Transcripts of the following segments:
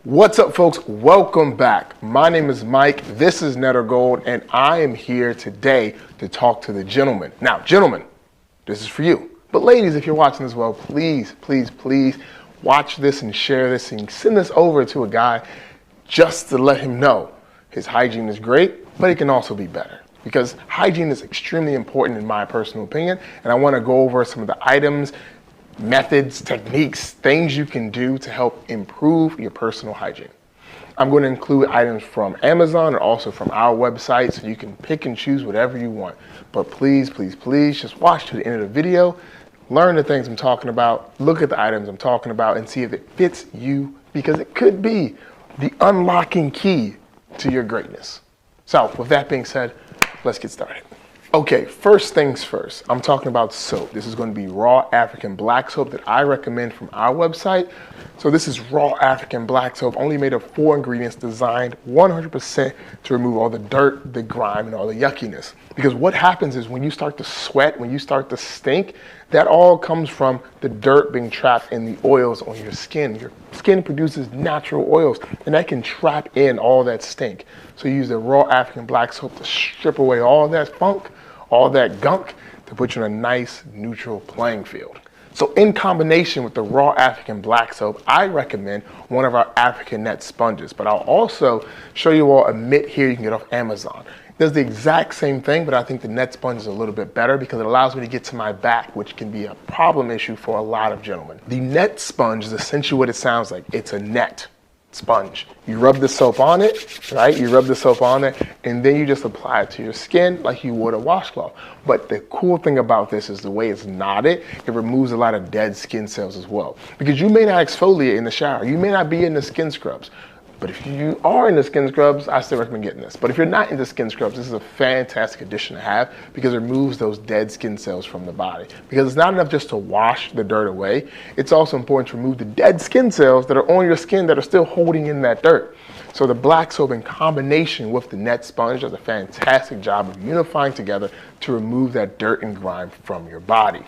What's up, folks? Welcome back. My name is Mike. This is Netter Gold, and I am here today to talk to the gentleman. Now, gentlemen, this is for you. But ladies, if you're watching as well, please watch this and share this and send this over to a guy just to let him know his hygiene is great, but it can also be better. Because hygiene is extremely important in my personal opinion, and I want to go over some of the items, methods, techniques, things you can do to help improve your personal hygiene. I'm going to include items from Amazon and also from our website, so you can pick and choose whatever you want. But please just watch to the end of the video, learn the things I'm talking about, look at the items I'm talking about, and see if it fits you, because it could be the unlocking key to your greatness. So with that being said, let's get started. Okay, first things first, I'm talking about soap. This is going to be raw African black soap that I recommend from our website. So this is raw African black soap, only made of 4 ingredients, designed 100% to remove all the dirt, the grime, and all the yuckiness. Because what happens is when you start to sweat, when you start to stink, that all comes from the dirt being trapped in the oils on your skin. Your skin produces natural oils, and that can trap in all that stink. So you use the raw African black soap to strip away all that funk, all that gunk, to put you in a nice neutral playing field. So in combination with the raw African black soap, I recommend one of our African net sponges, but I'll also show you all a mitt here you can get off Amazon. It does the exact same thing, but I think the net sponge is a little bit better because it allows me to get to my back, which can be a problem issue for a lot of gentlemen. The net sponge is essentially what it sounds like. It's a net sponge. You rub the soap on it, right? You rub the soap on it, and then you just apply it to your skin like you would a washcloth. But the cool thing about this is the way it's knotted, it removes a lot of dead skin cells as well. Because you may not exfoliate in the shower, you may not be in the skin scrubs. But if you are into skin scrubs, I still recommend getting this. But if you're not into skin scrubs, this is a fantastic addition to have because it removes those dead skin cells from the body. Because it's not enough just to wash the dirt away. It's also important to remove the dead skin cells that are on your skin that are still holding in that dirt. So the black soap in combination with the net sponge does a fantastic job of unifying together to remove that dirt and grime from your body.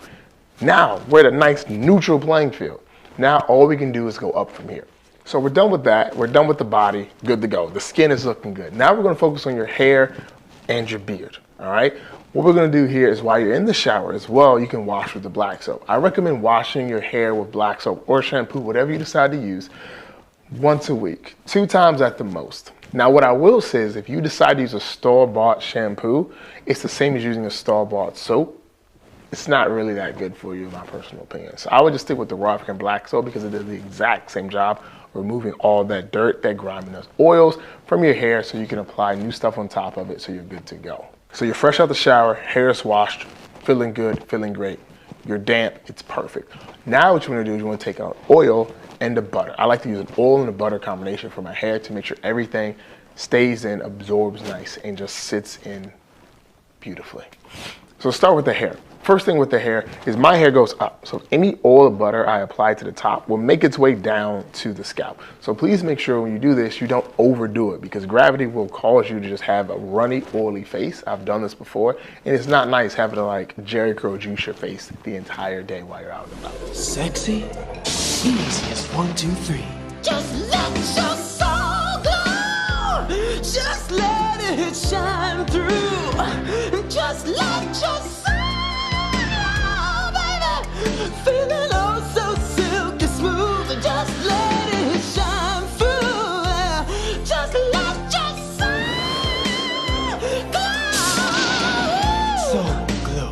Now, we're at a nice neutral playing field. Now all we can do is go up from here. So we're done with that, we're done with the body, good to go. The skin is looking good. Now we're gonna focus on your hair and your beard, all right? What we're gonna do here is while you're in the shower as well, you can wash with the black soap. I recommend washing your hair with black soap or shampoo, whatever you decide to use, once a week, 2 times at the most. Now what I will say is if you decide to use a store-bought shampoo, it's the same as using a store-bought soap. It's not really that good for you in my personal opinion. So I would just stick with the raw African black soap because it does the exact same job, removing all that dirt, that grime, and those oils from your hair so you can apply new stuff on top of it so you're good to go. So you're fresh out the shower, hair is washed, feeling good, feeling great. You're damp, it's perfect. Now what you want to do is you want to take out oil and the butter. I like to use an oil and a butter combination for my hair to make sure everything stays in, absorbs nice, and just sits in beautifully. So start with the hair. First thing with the hair is my hair goes up. So any oil or butter I apply to the top will make its way down to the scalp. So please make sure when you do this, you don't overdo it because gravity will cause you to just have a runny, oily face. I've done this before, and it's not nice having to like Jerry Curl juice your face the entire day while you're out and about. Sexy, easy as 1, 2, 3. Just let your soul glow. Just let it shine through. Just let your soul, baby, feeling oh so silky smooth. Just let it shine through. Just let your soul glow.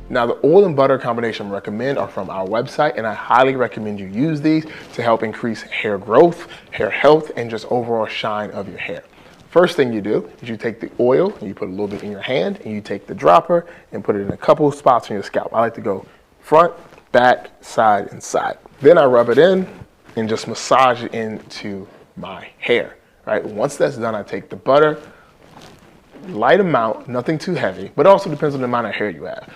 Now the oil and butter combination I recommend are from our website, and I highly recommend you use these to help increase hair growth, hair health, and just overall shine of your hair. First thing you do is you take the oil and you put a little bit in your hand, and you take the dropper and put it in a couple of spots on your scalp. I like to go front, back, side, and side. Then I rub it in and just massage it into my hair, right? Once that's done, I take the butter, light amount, nothing too heavy, but it also depends on the amount of hair you have.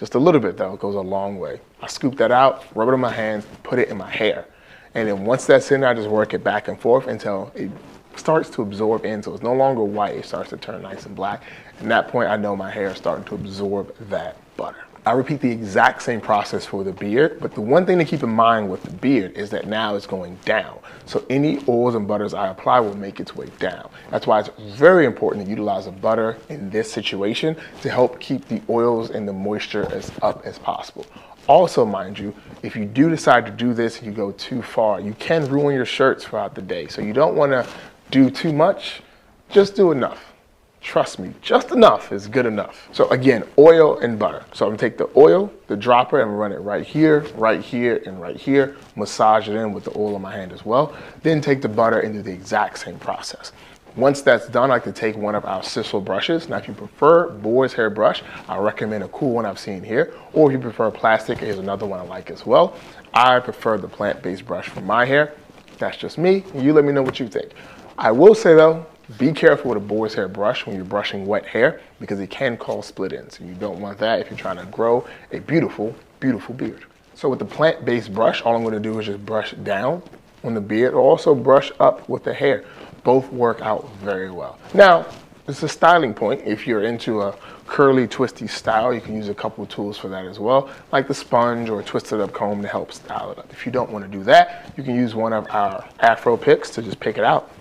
Just a little bit though, goes a long way. I scoop that out, rub it on my hands, put it in my hair. And then once that's in there, I just work it back and forth until it starts to absorb in. So it's no longer white, it starts to turn nice and black. At that point, I know my hair is starting to absorb that butter. I repeat the exact same process for the beard, but the one thing to keep in mind with the beard is that now it's going down. So any oils and butters I apply will make its way down. That's why it's very important to utilize a butter in this situation to help keep the oils and the moisture as up as possible. Also, mind you, if you do decide to do this and you go too far, you can ruin your shirts throughout the day. So you don't want to do too much, just do enough. Trust me, just enough is good enough. So again, oil and butter. So I'm gonna take the oil, the dropper, and run it right here, and right here. Massage it in with the oil on my hand as well. Then take the butter and do the exact same process. Once that's done, I like to take one of our Sisal brushes. Now, if you prefer boar's hair brush, I recommend a cool one I've seen here. Or if you prefer plastic, here's another one I like as well. I prefer the plant-based brush for my hair. That's just me. You let me know what you think. I will say though, be careful with a boar's hair brush when you're brushing wet hair because it can cause split ends. And you don't want that if you're trying to grow a beautiful, beautiful beard. So with the plant-based brush, all I'm gonna do is just brush down on the beard or also brush up with the hair. Both work out very well. Now, this is a styling point. If you're into a curly, twisty style, you can use a couple of tools for that as well, like the sponge or a twisted up comb to help style it up. If you don't want to do that, you can use one of our Afro picks to just pick it out.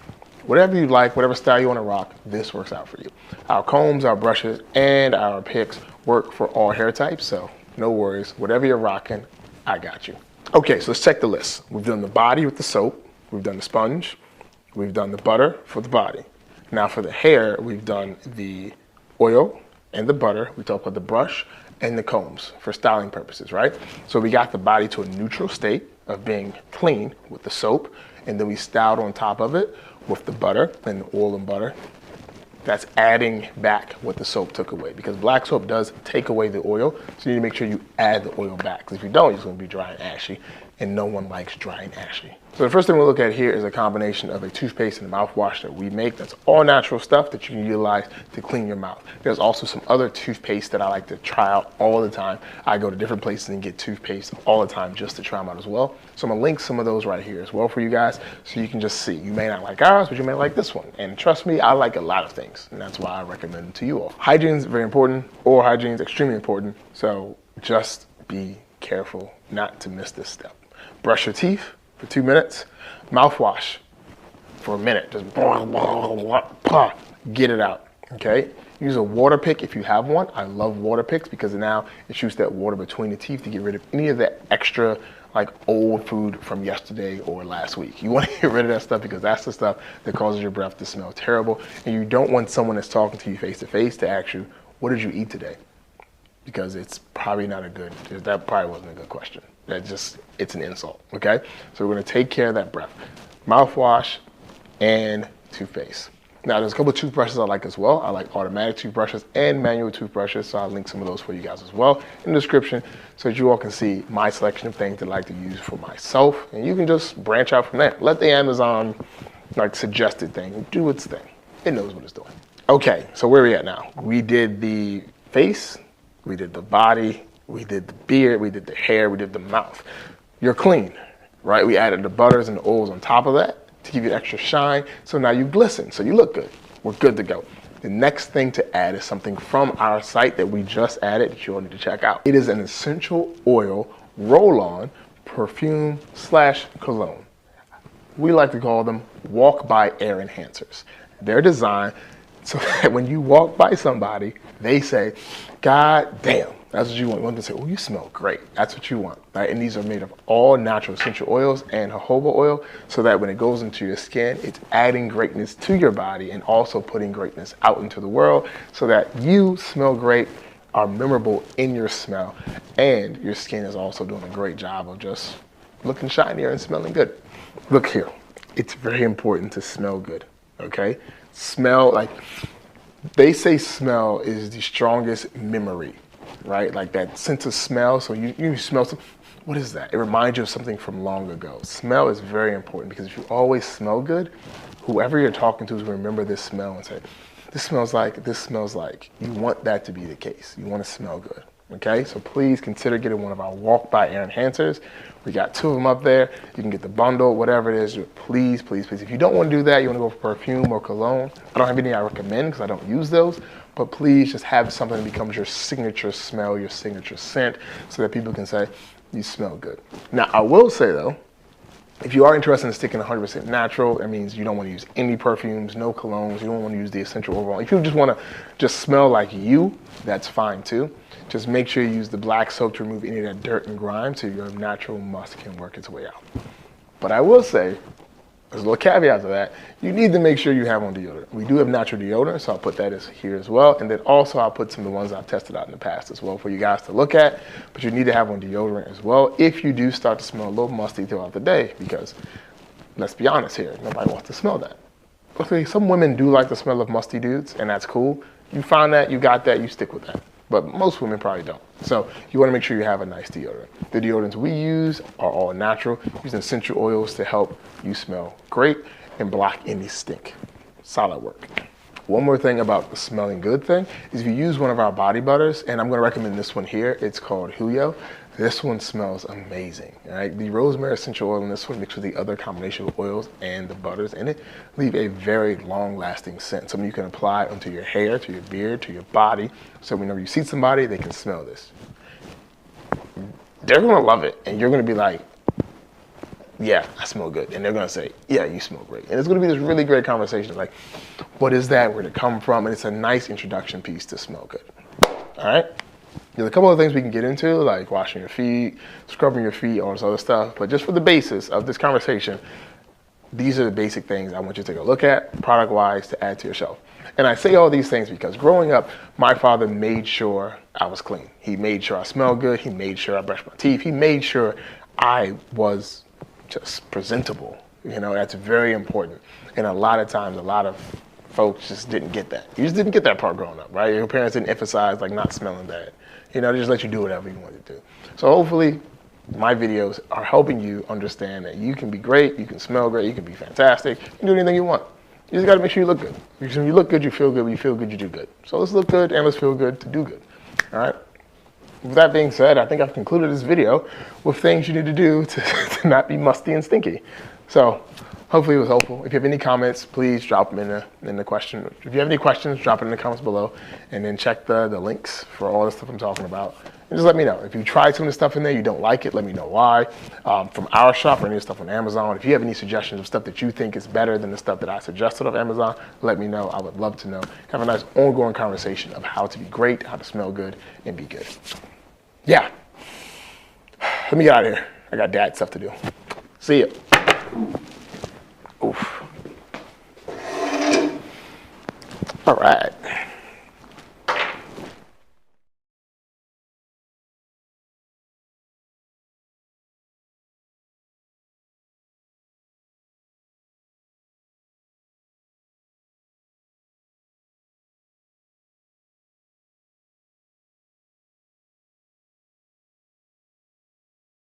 Whatever you like, whatever style you want to rock, this works out for you. Our combs, our brushes, and our picks work for all hair types, so no worries. Whatever you're rocking, I got you. Okay, so let's check the list. We've done the body with the soap. We've done the sponge. We've done the butter for the body. Now for the hair, we've done the oil and the butter. We talked about the brush and the combs for styling purposes, right? So we got the body to a neutral state of being clean with the soap, and then we styled on top of it with the butter and the oil and butter. That's adding back what the soap took away, because black soap does take away the oil, so you need to make sure you add the oil back, because if you don't, it's going to be dry and ashy, and no one likes dry and ashy. So the first thing we'll look at here is a combination of a toothpaste and a mouthwash that we make. That's all natural stuff that you can utilize to clean your mouth. There's also some other toothpaste that I like to try out all the time. I go to different places and get toothpaste all the time just to try them out as well. So I'm gonna link some of those right here as well for you guys, so you can just see. You may not like ours, but you may like this one. And trust me, I like a lot of things, and that's why I recommend them to you all. Hygiene is very important. Oral hygiene is extremely important. So just be careful not to miss this step. Brush your teeth for 2 minutes. Mouthwash for a minute. Just get it out, okay? Use a water pick if you have one. I love water picks because now it shoots that water between the teeth to get rid of any of that extra like old food from yesterday or last week. You want to get rid of that stuff because that's the stuff that causes your breath to smell terrible. And you don't want someone that's talking to you face to face to ask you, what did you eat today? Because it's probably not a good, that probably wasn't a good question. It's an insult, okay? So we're gonna take care of that breath. Mouthwash and toothpaste. Now there's a couple of toothbrushes I like as well. I like automatic toothbrushes and manual toothbrushes, so I'll link some of those for you guys as well in the description so that you all can see my selection of things that I like to use for myself, and you can just branch out from there. Let the Amazon like suggested thing do its thing. It knows what it's doing. Okay, so where are we at now? We did the face, we did the body, we did the beard, we did the hair, we did the mouth. You're clean, right? We added the butters and the oils on top of that to give you extra shine. So now you glisten, so you look good. We're good to go. The next thing to add is something from our site that we just added that you all need to check out. It is an essential oil roll-on perfume / cologne. We like to call them walk-by air enhancers. They're designed so that when you walk by somebody, they say, God damn, that's what you want. You want them to say, oh, you smell great. That's what you want, right? And these are made of all natural essential oils and jojoba oil, so that when it goes into your skin, it's adding greatness to your body and also putting greatness out into the world so that you smell great, are memorable in your smell, and your skin is also doing a great job of just looking shinier and smelling good. Look here, it's very important to smell good, okay? Smell, like, they say smell is the strongest memory, right? Like that sense of smell. So you smell something, what is that? It reminds you of something from long ago. Smell is very important because if you always smell good, whoever you're talking to is going to remember this smell and say, this smells like, this smells like. You want that to be the case. You want to smell good. Okay, so please consider getting one of our walk by air enhancers. We got 2 of them up there. You can get the bundle, whatever it is. Please, please, please. If you don't want to do that, you want to go for perfume or cologne. I don't have any I recommend because I don't use those. But please just have something that becomes your signature smell, your signature scent, so that people can say, you smell good. Now, I will say though, if you are interested in sticking 100% natural, that means you don't want to use any perfumes, no colognes, you don't want to use the essential oil. If you just want to just smell like you, that's fine too. Just make sure you use the black soap to remove any of that dirt and grime so your natural musk can work its way out. But I will say, there's a little caveat to that, you need to make sure you have on deodorant. We do have natural deodorant, so I'll put that here as well. And then also I'll put some of the ones I've tested out in the past as well for you guys to look at. But you need to have on deodorant as well if you do start to smell a little musty throughout the day, because let's be honest here, nobody wants to smell that. Okay, some women do like the smell of musty dudes, and that's cool. You find that, you got that, you stick with that. But most women probably don't. So you want to make sure you have a nice deodorant. The deodorants we use are all natural, using essential oils to help you smell great and block any stink. Solid work. One more thing about the smelling good thing is if you use one of our body butters, and I'm going to recommend this one here, it's called Huyo. This one smells amazing. All right? The rosemary essential oil in this one mixed with the other combination of oils and the butters in it leave a very long-lasting scent. Something you can apply onto your hair, to your beard, to your body, so whenever you see somebody, they can smell this. They're going to love it, and you're going to be like, yeah, I smell good. And they're going to say, yeah, you smell great. And it's going to be this really great conversation like, what is that? Where'd it come from? And it's a nice introduction piece to smell good. All right? There's a couple of things we can get into, like washing your feet, scrubbing your feet, all this other stuff. But just for the basis of this conversation, these are the basic things I want you to take a look at, product-wise, to add to your shelf. And I say all these things because growing up, my father made sure I was clean. He made sure I smelled good. He made sure I brushed my teeth. He made sure I was just presentable. You know, that's very important. And a lot of times, a lot of folks just didn't get that. You just didn't get that part growing up, right? Your parents didn't emphasize like not smelling bad. You know, they just let you do whatever you wanted to do. So hopefully my videos are helping you understand that you can be great, you can smell great, you can be fantastic, you can do anything you want. You just gotta make sure you look good. Because when you look good, you feel good. When you feel good, you do good. So let's look good and let's feel good to do good. All right? With that being said, I think I've concluded this video with things you need to do to not be musty and stinky. So hopefully it was helpful. If you have any comments, please drop them in the question. If you have any questions, drop it in the comments below. And then check the links for all the stuff I'm talking about. And just let me know. If you tried some of the stuff in there, you don't like it, let me know why. From our shop or any stuff on Amazon. If you have any suggestions of stuff that you think is better than the stuff that I suggested on Amazon, let me know. I would love to know. Have a nice ongoing conversation of how to be great, how to smell good, and be good. Yeah. Let me get out of here. I got dad stuff to do. See ya. Oof. All right.